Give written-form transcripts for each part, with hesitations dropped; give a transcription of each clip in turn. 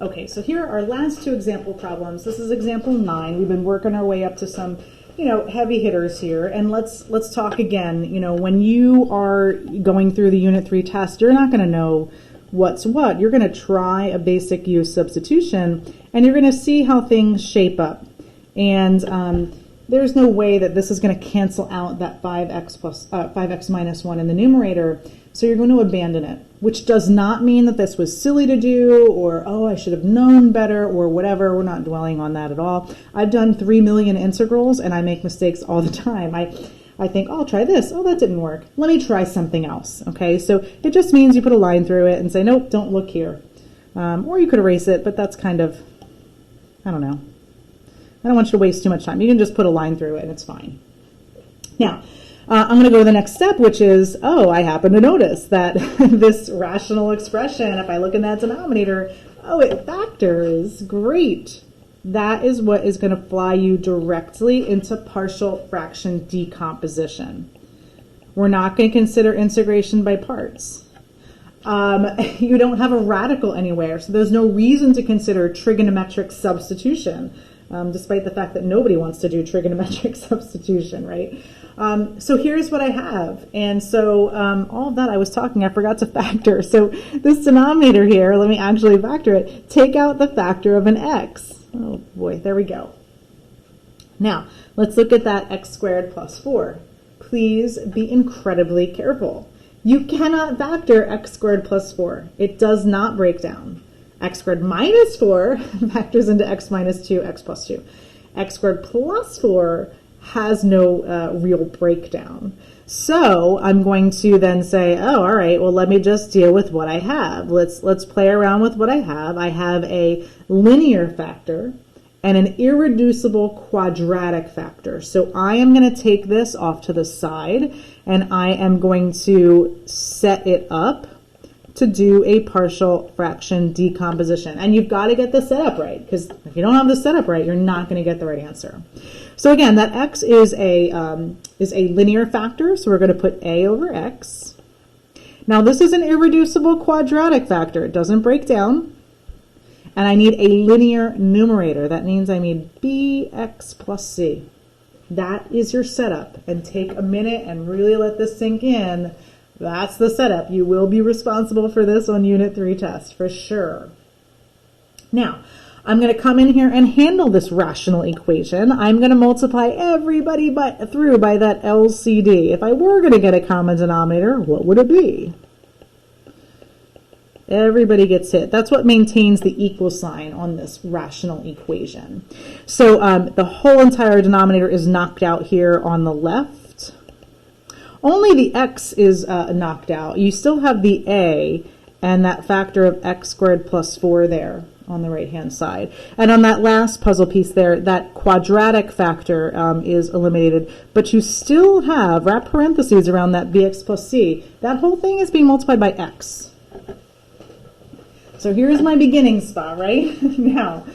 Okay, so here are our last two example problems. This is example 9. We've been working our way up to some, heavy hitters here. And let's talk again. When you are going through the Unit 3 test, you're not going to know what's what. You're going to try a basic use substitution, and you're going to see how things shape up. And there's no way that this is going to cancel out that 5x minus 1 in the numerator, so you're going to abandon it, which does not mean that this was silly to do or, oh, I should have known better or whatever. We're not dwelling on that at all. I've done 3 million integrals, and I make mistakes all the time. I think, oh, I'll try this. Oh, that didn't work. Let me try something else, okay? So it just means you put a line through it and say, nope, don't look here. Or you could erase it, but that's kind of, I don't know. I don't want you to waste too much time. You can just put a line through it and it's fine. Now, I'm going to go to the next step, which is, I happen to notice that this rational expression, if I look in that denominator, it factors. Great. That is what is going to fly you directly into partial fraction decomposition. We're not going to consider integration by parts. You don't have a radical anywhere, so there's no reason to consider trigonometric substitution. Despite the fact that nobody wants to do trigonometric substitution, right? So here's what I have. And so all of that I was talking, I forgot to factor. So this denominator here, let me actually factor it. Take out the factor of an x. Oh boy, there we go. Now, let's look at that x squared plus 4. Please be incredibly careful. You cannot factor x squared plus 4. It does not break down. X squared minus 4 factors into x minus 2, x plus 2. X squared plus 4 has no real breakdown. So I'm going to then say, all right, well, let me just deal with what I have. Let's play around with what I have. I have a linear factor and an irreducible quadratic factor. So I am going to take this off to the side, and I am going to set it up to do a partial fraction decomposition. And you've got to get the setup right, because if you don't have the setup right, you're not going to get the right answer. So again, that x is a linear factor, so we're going to put a over x. Now this is an irreducible quadratic factor. It doesn't break down. And I need a linear numerator. That means I need bx plus c. That is your setup. And take a minute and really let this sink in. That's the setup. You will be responsible for this on Unit 3 test, for sure. Now, I'm going to come in here and handle this rational equation. I'm going to multiply everybody through by that LCD. If I were going to get a common denominator, what would it be? Everybody gets hit. That's what maintains the equal sign on this rational equation. So the whole entire denominator is knocked out here on the left. Only the x is knocked out. You still have the a and that factor of x squared plus 4 there on the right-hand side. And on that last puzzle piece there, that quadratic factor is eliminated, but you still have, wrap parentheses around that bx plus c. That whole thing is being multiplied by x. So here's my beginning spot, right? Now,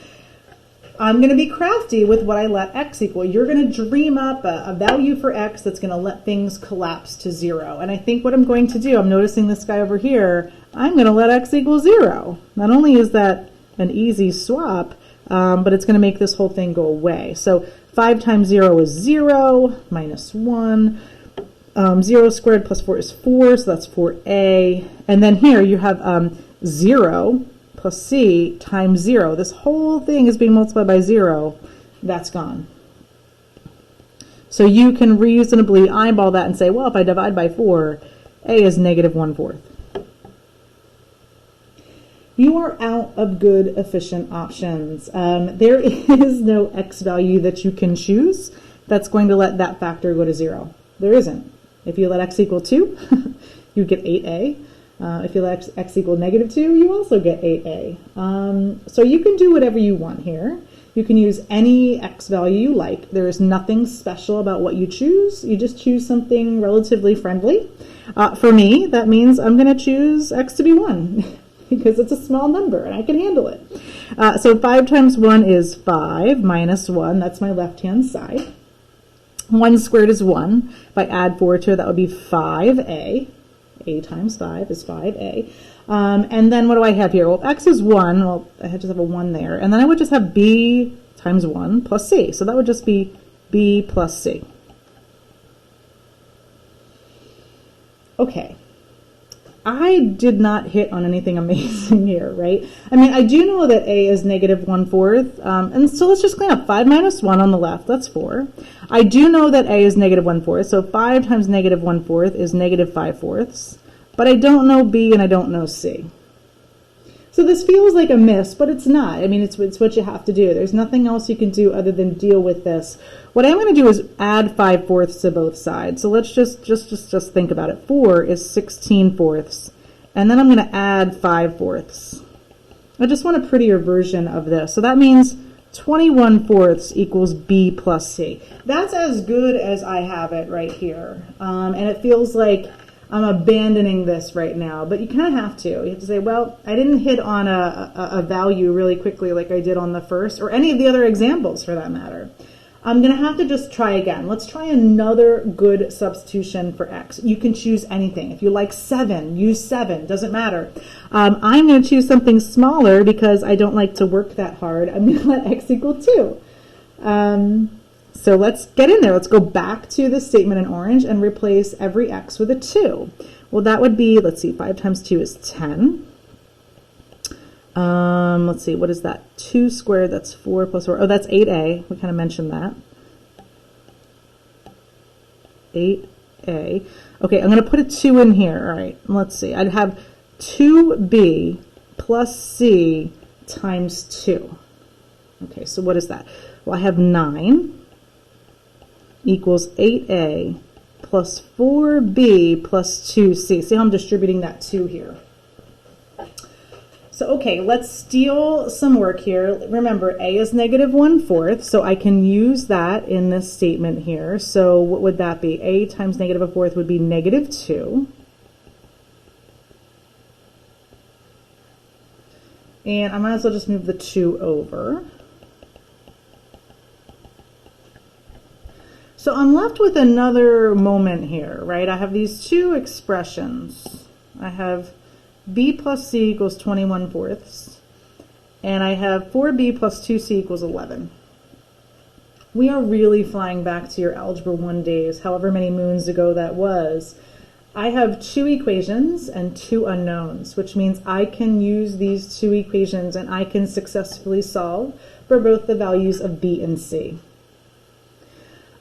I'm going to be crafty with what I let x equal. You're going to dream up a value for x that's going to let things collapse to 0. And I think what I'm going to do, I'm noticing this guy over here, I'm going to let x equal 0. Not only is that an easy swap, but it's going to make this whole thing go away. So 5 times 0 is 0, minus 1. 0 squared plus 4 is 4, so that's 4a. And then here you have 0 plus c times 0. This whole thing is being multiplied by 0. That's gone. So you can reasonably eyeball that and say, well, if I divide by 4, a is negative 1/4. You are out of good, efficient options. There is no x value that you can choose that's going to let that factor go to 0. There isn't. If you let x equal 2, you get 8a. If you let x equal negative 2, you also get 8a. So you can do whatever you want here. You can use any x value you like. There is nothing special about what you choose. You just choose something relatively friendly. For me, that means I'm going to choose x to be 1 because it's a small number and I can handle it. So 5 times 1 is 5 minus 1. That's my left-hand side. 1 squared is 1. If I add 4 to it, that would be 5a. A times 5 is 5a. And then what do I have here? Well, x is 1. Well, I just have a 1 there. And then I would just have b times 1 plus c. So that would just be b plus c. Okay. I did not hit on anything amazing here, right? I mean, I do know that a is negative 1/4. And so let's just clean up. 5 minus 1 on the left, that's 4. I do know that a is negative 1/4. So 5 times negative 1/4 is negative 5/4. But I don't know b and I don't know c. So this feels like a miss, but it's not. I mean, it's what you have to do. There's nothing else you can do other than deal with this. What I'm going to do is add 5/4 to both sides. So let's just think about it. 4 is 16/4, and then I'm going to add 5/4. I just want a prettier version of this. So that means 21/4 equals b plus c. That's as good as I have it right here. And it feels like I'm abandoning this right now, but you kind of have to. You have to say, well, I didn't hit on a value really quickly like I did on the first, or any of the other examples for that matter. I'm going to have to just try again. Let's try another good substitution for x. You can choose anything. If you like 7, use 7. Doesn't matter. I'm going to choose something smaller because I don't like to work that hard. I'm going to let x equal 2. So let's get in there. Let's go back to the statement in orange and replace every x with a 2. Well, that would be, let's see, 5 times 2 is 10. Let's see, what is that? 2 squared, that's 4 plus 4. Oh, that's 8a. We kind of mentioned that. 8a. Okay, I'm going to put a 2 in here. All right, let's see. I'd have 2b plus c times 2. Okay, so what is that? Well, I have 9 equals 8a plus 4b plus 2c. See how I'm distributing that 2 here? So, okay, let's steal some work here. Remember, a is negative 1/4, so I can use that in this statement here. So what would that be? A times negative 1/4 would be negative 2. And I might as well just move the 2 over. So I'm left with another moment here, right? I have these two expressions. I have b plus c equals 21/4, and I have 4b plus 2c equals 11. We are really flying back to your Algebra 1 days, however many moons ago that was. I have 2 equations and 2 unknowns, which means I can use these 2 equations and I can successfully solve for both the values of b and c.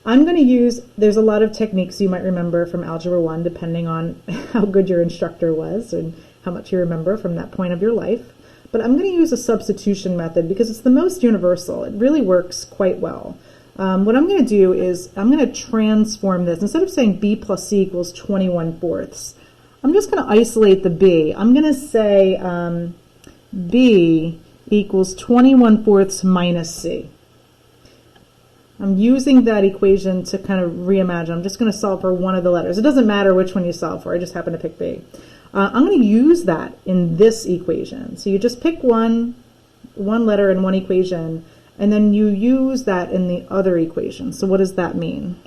I'm going to use, there's a lot of techniques you might remember from Algebra 1 depending on how good your instructor was and how much you remember from that point of your life. But I'm going to use a substitution method because it's the most universal. It really works quite well. What I'm going to do is I'm going to transform this. Instead of saying b plus c equals 21/4, I'm just going to isolate the b. I'm going to say b equals 21/4 minus c. I'm using that equation to kind of reimagine. I'm just going to solve for one of the letters. It doesn't matter which one you solve for. I just happen to pick B. I'm going to use that in this equation. So you just pick one letter in one equation, and then you use that in the other equation. So what does that mean?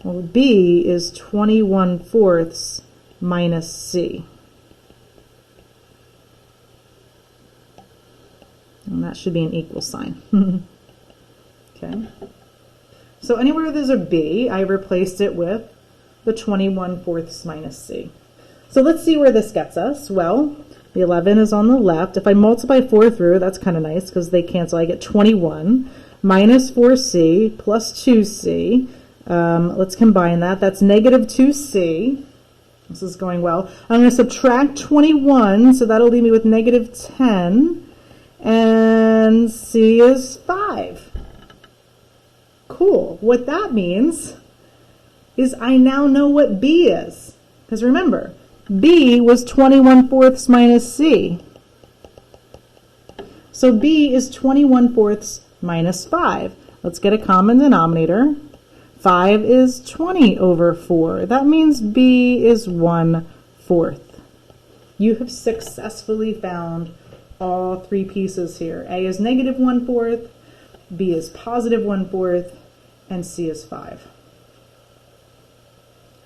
Well, B is 21/4 minus C. And that should be an equal sign. Okay. So anywhere there's a B, I replaced it with the 21/4 minus C. So let's see where this gets us. Well, the 11 is on the left. If I multiply 4 through, that's kind of nice because they cancel. I get 21 minus 4C plus 2C. Let's combine that. That's negative 2C. This is going well. I'm going to subtract 21, so that'll leave me with negative 10. And C is 5. Cool. What that means is I now know what B is. Because remember, B was 21/4 minus C. So B is 21/4 minus 5. Let's get a common denominator. 5 is 20 over 4. That means B is 1/4. You have successfully found all 3 pieces here. A is negative 1/4, B is positive 1/4, and C is 5.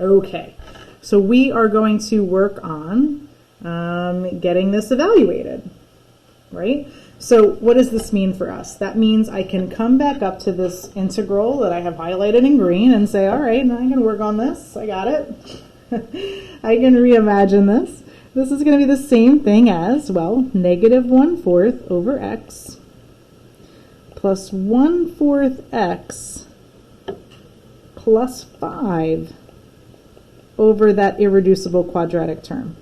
Okay, so we are going to work on getting this evaluated, right? So what does this mean for us? That means I can come back up to this integral that I have highlighted in green and say, all right, now I can work on this. I got it. I can reimagine this. This is going to be the same thing as, well, negative 1/4 over x plus 1/4 x plus 5 over that irreducible quadratic term.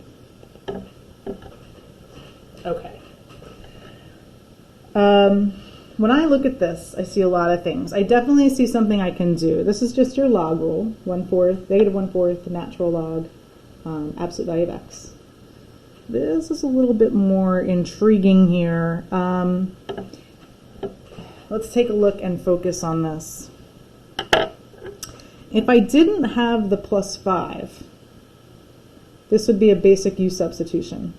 Okay. When I look at this, I see a lot of things. I definitely see something I can do. This is just your log rule, 1/4, negative 1/4, natural log, absolute value of x. This is a little bit more intriguing here. Let's take a look and focus on this. If I didn't have the plus 5, this would be a basic U substitution,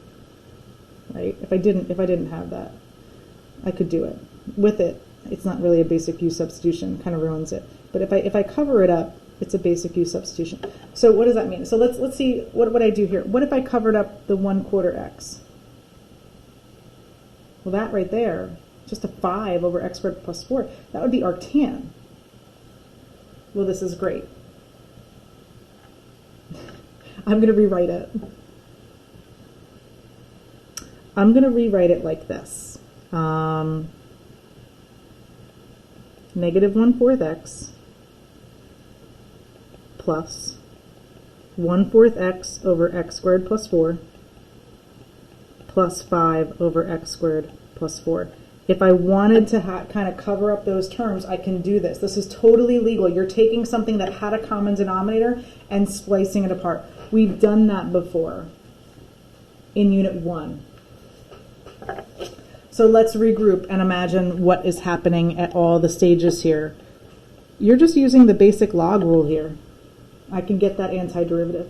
right? If I didn't have that, I could do it. With it, it's not really a basic U substitution, kind of ruins it. But if I cover it up, it's a basic U substitution. So what does that mean? So let's see what would I do here. What if I covered up the 1/4 x? Well, that right there, just a 5 over x squared plus 4, that would be arctan. Well, this is great. I'm going to rewrite it. I'm going to rewrite it like this. Negative 1/4 x plus 1/4 x over x squared plus 4 plus 5 over x squared plus 4. If I wanted to kind of cover up those terms, I can do this. This is totally legal. You're taking something that had a common denominator and splicing it apart. We've done that before in Unit 1. So let's regroup and imagine what is happening at all the stages here. You're just using the basic log rule here. I can get that antiderivative.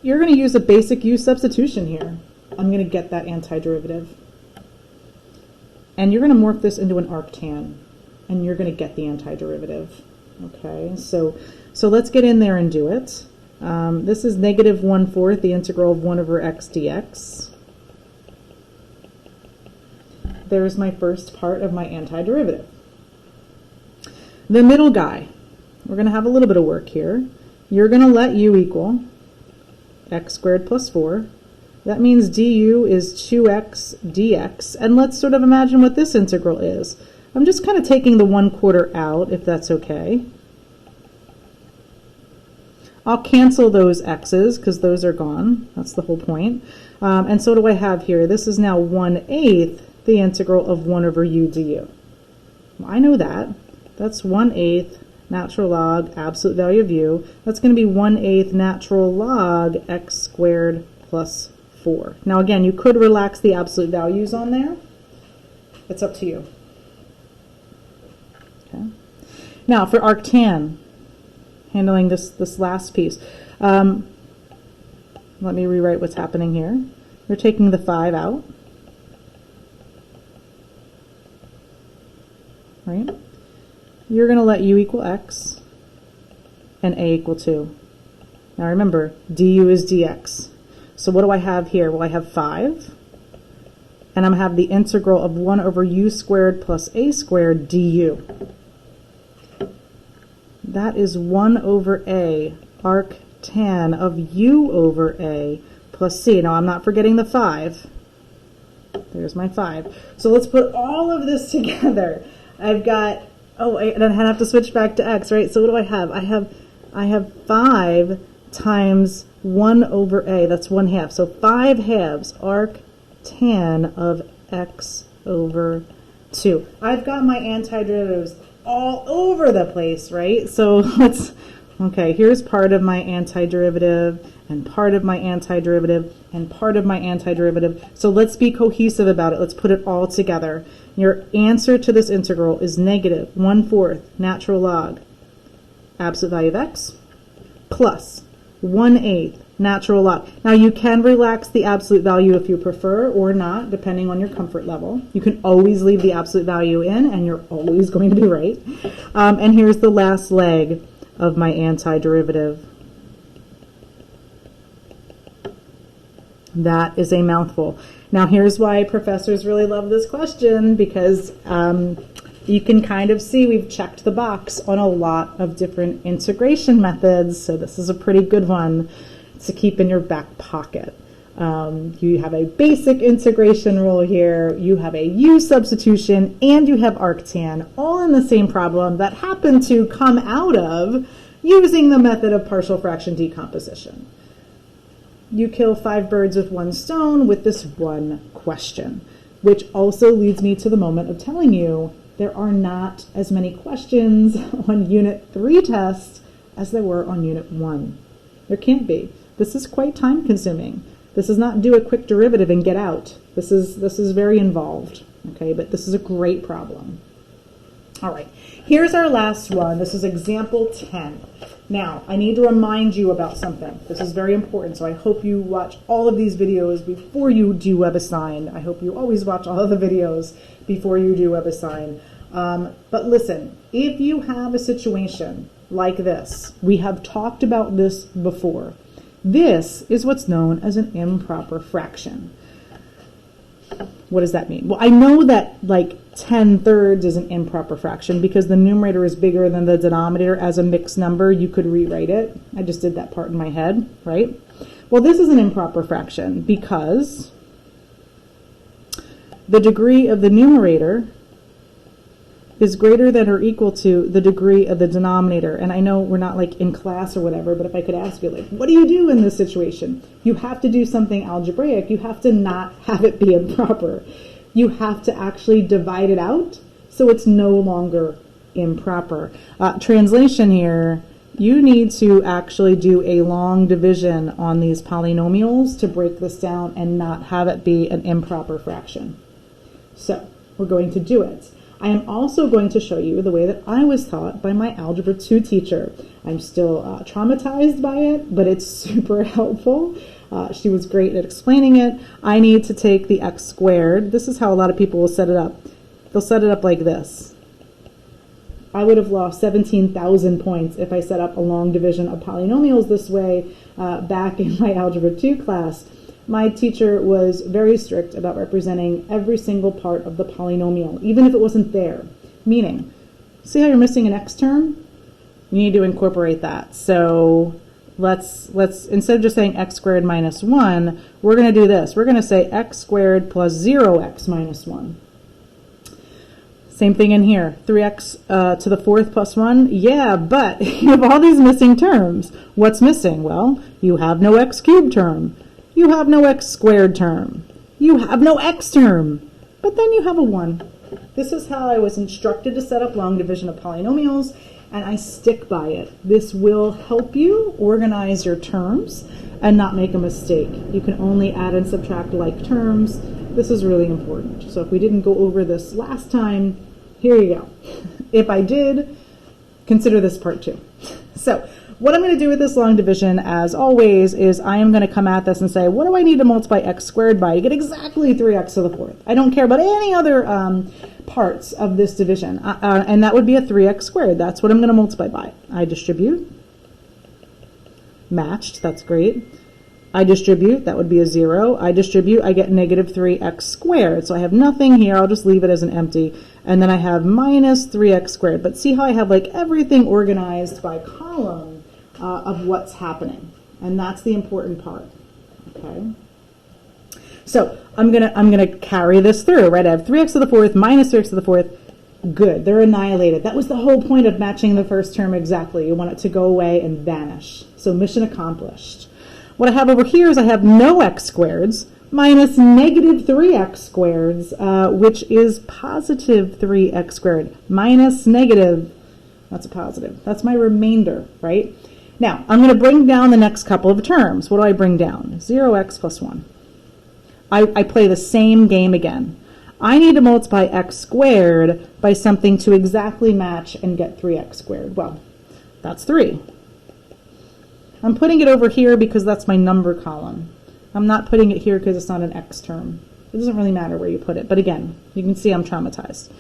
You're going to use a basic U substitution here. I'm going to get that antiderivative. And you're going to morph this into an arctan, and you're going to get the antiderivative. Okay, so let's get in there and do it. This is negative 1/4, the integral of 1 over x dx. There's my first part of my antiderivative. The middle guy, we're going to have a little bit of work here. You're going to let u equal x squared plus 4. That means du is 2x dx. And let's sort of imagine what this integral is. I'm just kind of taking the 1/4 out, if that's okay. I'll cancel those x's because those are gone. That's the whole point. And so what do I have here? This is now 1/8 the integral of 1 over u du. Well, I know that. That's 1/8 natural log absolute value of u. That's going to be 1/8 natural log x squared plus 4. Now again, you could relax the absolute values on there. It's up to you. Okay. Now for arctan, handling this last piece. Let me rewrite what's happening here. We're taking the 5 out. Right? You're going to let u equal x and a equal 2. Now remember, du is dx. So what do I have here? Well, I have 5, and I'm going to have the integral of 1 over u squared plus a squared du. That is 1 over a arctan of u over a plus c. Now I'm not forgetting the 5. There's my 5. So let's put all of this together. I've got, and I have to switch back to x, right? So what do I have? I have 5 times 1 over a, that's 1/2. So 5 halves, arctan of x over 2. I've got my antiderivatives all over the place, right? So okay, here's part of my antiderivative, and part of my antiderivative, and part of my antiderivative. So let's be cohesive about it. Let's put it all together. Your answer to this integral is negative 1/4 natural log absolute value of x plus 1/8 natural log. Now you can relax the absolute value if you prefer or not, depending on your comfort level. You can always leave the absolute value in, and you're always going to be right. And here's the last leg of my antiderivative. That is a mouthful. Now here's why professors really love this question, because you can kind of see we've checked the box on a lot of different integration methods, so this is a pretty good one to keep in your back pocket. You have a basic integration rule here, you have a U substitution, and you have arctan, all in the same problem that happen to come out of using the method of partial fraction decomposition. You kill 5 birds with one stone with this one question, which also leads me to the moment of telling you there are not as many questions on Unit 3 tests as there were on Unit 1. There can't be. This is quite time consuming. This is not do a quick derivative and get out. This is very involved, okay? But this is a great problem. All right, here's our last one. This is example 10. Now, I need to remind you about something. This is very important, so I hope you watch all of these videos before you do WebAssign. I hope you always watch all of the videos before you do WebAssign. But listen, if you have a situation like this, we have talked about this before. This is what's known as an improper fraction. What does that mean? Well, I know that like 10/3 is an improper fraction because the numerator is bigger than the denominator as a mixed number. You could rewrite it. I just did that part in my head, right? Well, this is an improper fraction because the degree of the numerator is greater than or equal to the degree of the denominator. And I know we're not like in class or whatever, but if I could ask you, like, what do you do in this situation? You have to do something algebraic. You have to not have it be improper. You have to actually divide it out so it's no longer improper. Translation here, you need to actually do a long division on these polynomials to break this down and not have it be an improper fraction. So we're going to do it. I am also going to show you the way that I was taught by my Algebra 2 teacher. I'm still traumatized by it, but it's super helpful. She was great at explaining it. I need to take the x squared. This is how a lot of people will set it up. They'll set it up like this. I would have lost 17,000 points if I set up a long division of polynomials this way back in my Algebra 2 class. My teacher was very strict about representing every single part of the polynomial, even if it wasn't there. Meaning, see how you're missing an x term? You need to incorporate that. So let's instead of just saying x squared minus 1, we're going to do this. We're going to say x squared plus 0x minus 1. Same thing in here. 3x to the 4th plus 1. Yeah, but you have all these missing terms. What's missing? Well, you have no x cubed term. You have no x squared term. You have no x term. But then you have a 1. This is how I was instructed to set up long division of polynomials, and I stick by it. This will help you organize your terms and not make a mistake. You can only add and subtract like terms. This is really important. So if we didn't go over this last time, here you go. If I did, consider this part 2. So what I'm going to do with this long division, as always, is I am going to come at this and say, what do I need to multiply x squared by to get exactly 3x to the 4th? I don't care about any other parts of this division, and that would be a 3x squared. That's what I'm going to multiply by. I distribute. Matched, that's great. I distribute, that would be a 0. I distribute, I get negative 3x squared. So I have nothing here, I'll just leave it as an empty. And then I have minus 3x squared. But see how I have like everything organized by column of what's happening. And that's the important part, okay? So I'm gonna carry this through, right? I have 3x to the 4th minus 3x to the 4th. Good, they're annihilated. That was the whole point of matching the first term exactly. You want it to go away and vanish. So mission accomplished. What I have over here is I have no x squareds minus negative 3x squareds, which is positive 3x squared minus negative, that's a positive. That's my remainder, right? Now, I'm going to bring down the next couple of terms. What do I bring down? 0x plus 1. I play the same game again. I need to multiply x squared by something to exactly match and get 3x squared. Well, that's 3. I'm putting it over here because that's my number column. I'm not putting it here because it's not an x term. It doesn't really matter where you put it, but again, you can see I'm traumatized.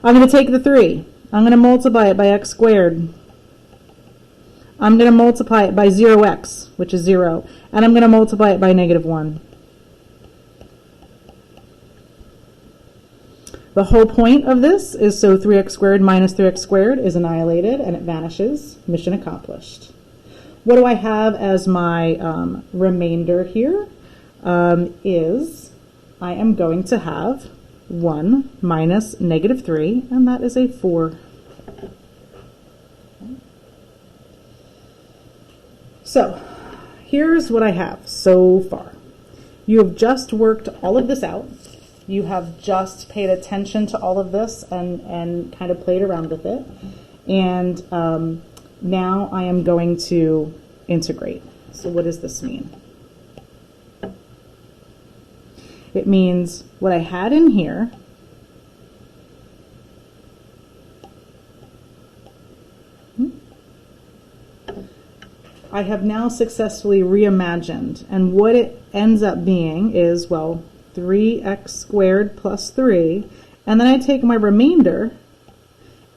I'm going to take the 3. I'm going to multiply it by x squared. I'm going to multiply it by 0x, which is 0, and I'm going to multiply it by negative 1. The whole point of this is so 3x squared minus 3x squared is annihilated and it vanishes. Mission accomplished. What do I have as my remainder here? Is I am going to have 1 minus negative 3, and that is a 4. So here's what I have so far. You have just worked all of this out. You have just paid attention to all of this and kind of played around with it. And now I am going to integrate. So what does this mean? It means what I had in here I have now successfully reimagined, and what it ends up being is, well, 3x squared plus 3, and then I take my remainder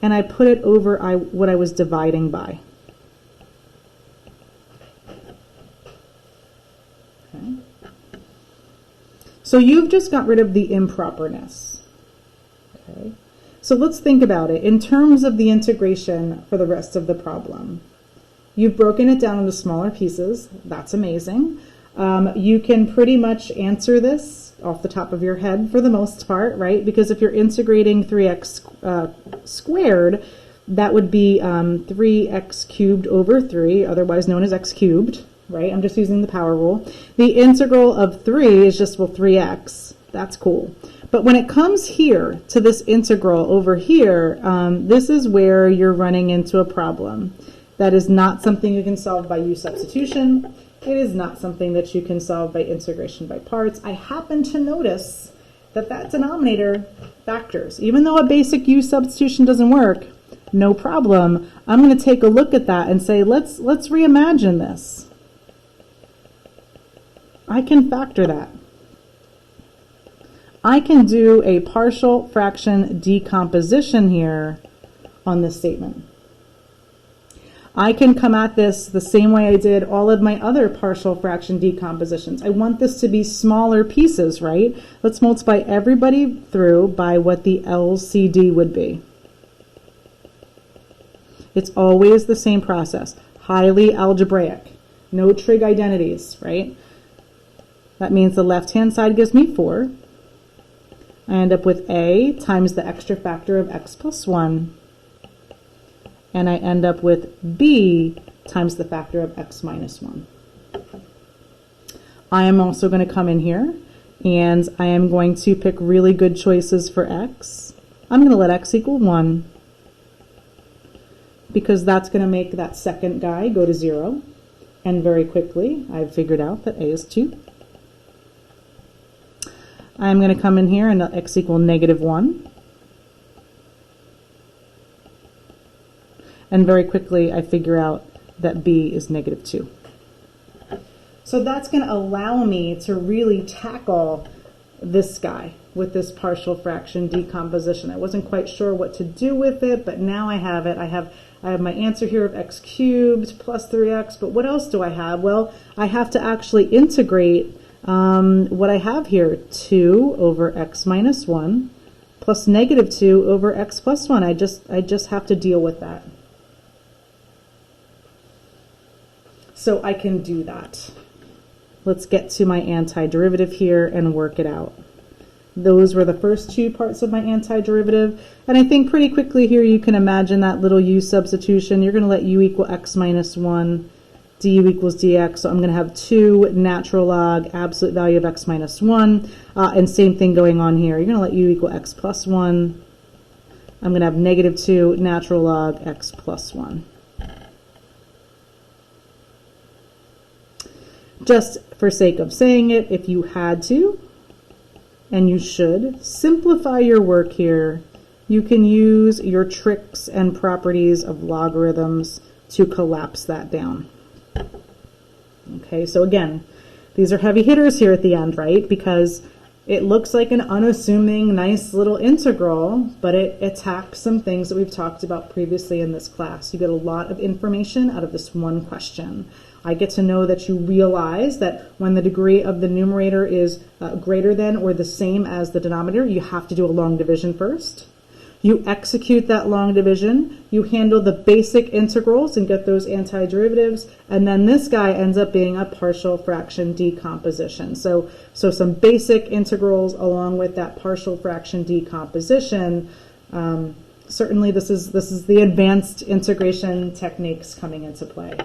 and I put it over what I was dividing by. Okay. So you've just got rid of the improperness. Okay. So let's think about it in terms of the integration for the rest of the problem. You've broken it down into smaller pieces. That's amazing. You can pretty much answer this off the top of your head for the most part, right? Because if you're integrating 3x squared, that would be 3x cubed over 3, otherwise known as x cubed, right? I'm just using the power rule. The integral of 3 is just, well, 3x. That's cool. But when it comes here to this integral over here, this is where you're running into a problem. That is not something you can solve by u substitution. It is not something that you can solve by integration by parts. I happen to notice that that denominator factors. Even though a basic u substitution doesn't work, no problem. I'm going to take a look at that and say, let's reimagine this. I can factor that. I can do a partial fraction decomposition here on this statement. I can come at this the same way I did all of my other partial fraction decompositions. I want this to be smaller pieces, right? Let's multiply everybody through by what the LCD would be. It's always the same process. Highly algebraic. No trig identities, right? That means the left-hand side gives me 4. I end up with a times the extra factor of x plus 1. And I end up with b times the factor of x minus 1. I am also going to come in here and I am going to pick really good choices for x. I'm going to let x equal 1 because that's going to make that second guy go to 0. And very quickly I've figured out that a is 2. I'm going to come in here and let x equal negative 1. And very quickly I figure out that b is negative 2. So that's going to allow me to really tackle this guy with this partial fraction decomposition. I wasn't quite sure what to do with it, but now I have it. I have my answer here of x cubed plus 3x, but what else do I have? Well, I have to actually integrate what I have here, 2 over x minus 1 plus negative 2 over x plus 1. I just have to deal with that. So I can do that. Let's get to my antiderivative here and work it out. Those were the first two parts of my antiderivative. And I think pretty quickly here you can imagine that little u substitution. You're going to let u equal x minus 1, du equals dx. So I'm going to have 2 natural log absolute value of x minus 1. And same thing going on here. You're going to let u equal x plus 1. I'm going to have negative 2 natural log x plus 1. Just for sake of saying it, if you had to, and you should, simplify your work here. You can use your tricks and properties of logarithms to collapse that down. Okay, so again, these are heavy hitters here at the end, right? Because it looks like an unassuming, nice little integral, but it attacks some things that we've talked about previously in this class. You get a lot of information out of this one question. I get to know that you realize that when the degree of the numerator is greater than or the same as the denominator, you have to do a long division first. You execute that long division, you handle the basic integrals and get those antiderivatives, and then this guy ends up being a partial fraction decomposition. So some basic integrals along with that partial fraction decomposition. Certainly this is the advanced integration techniques coming into play.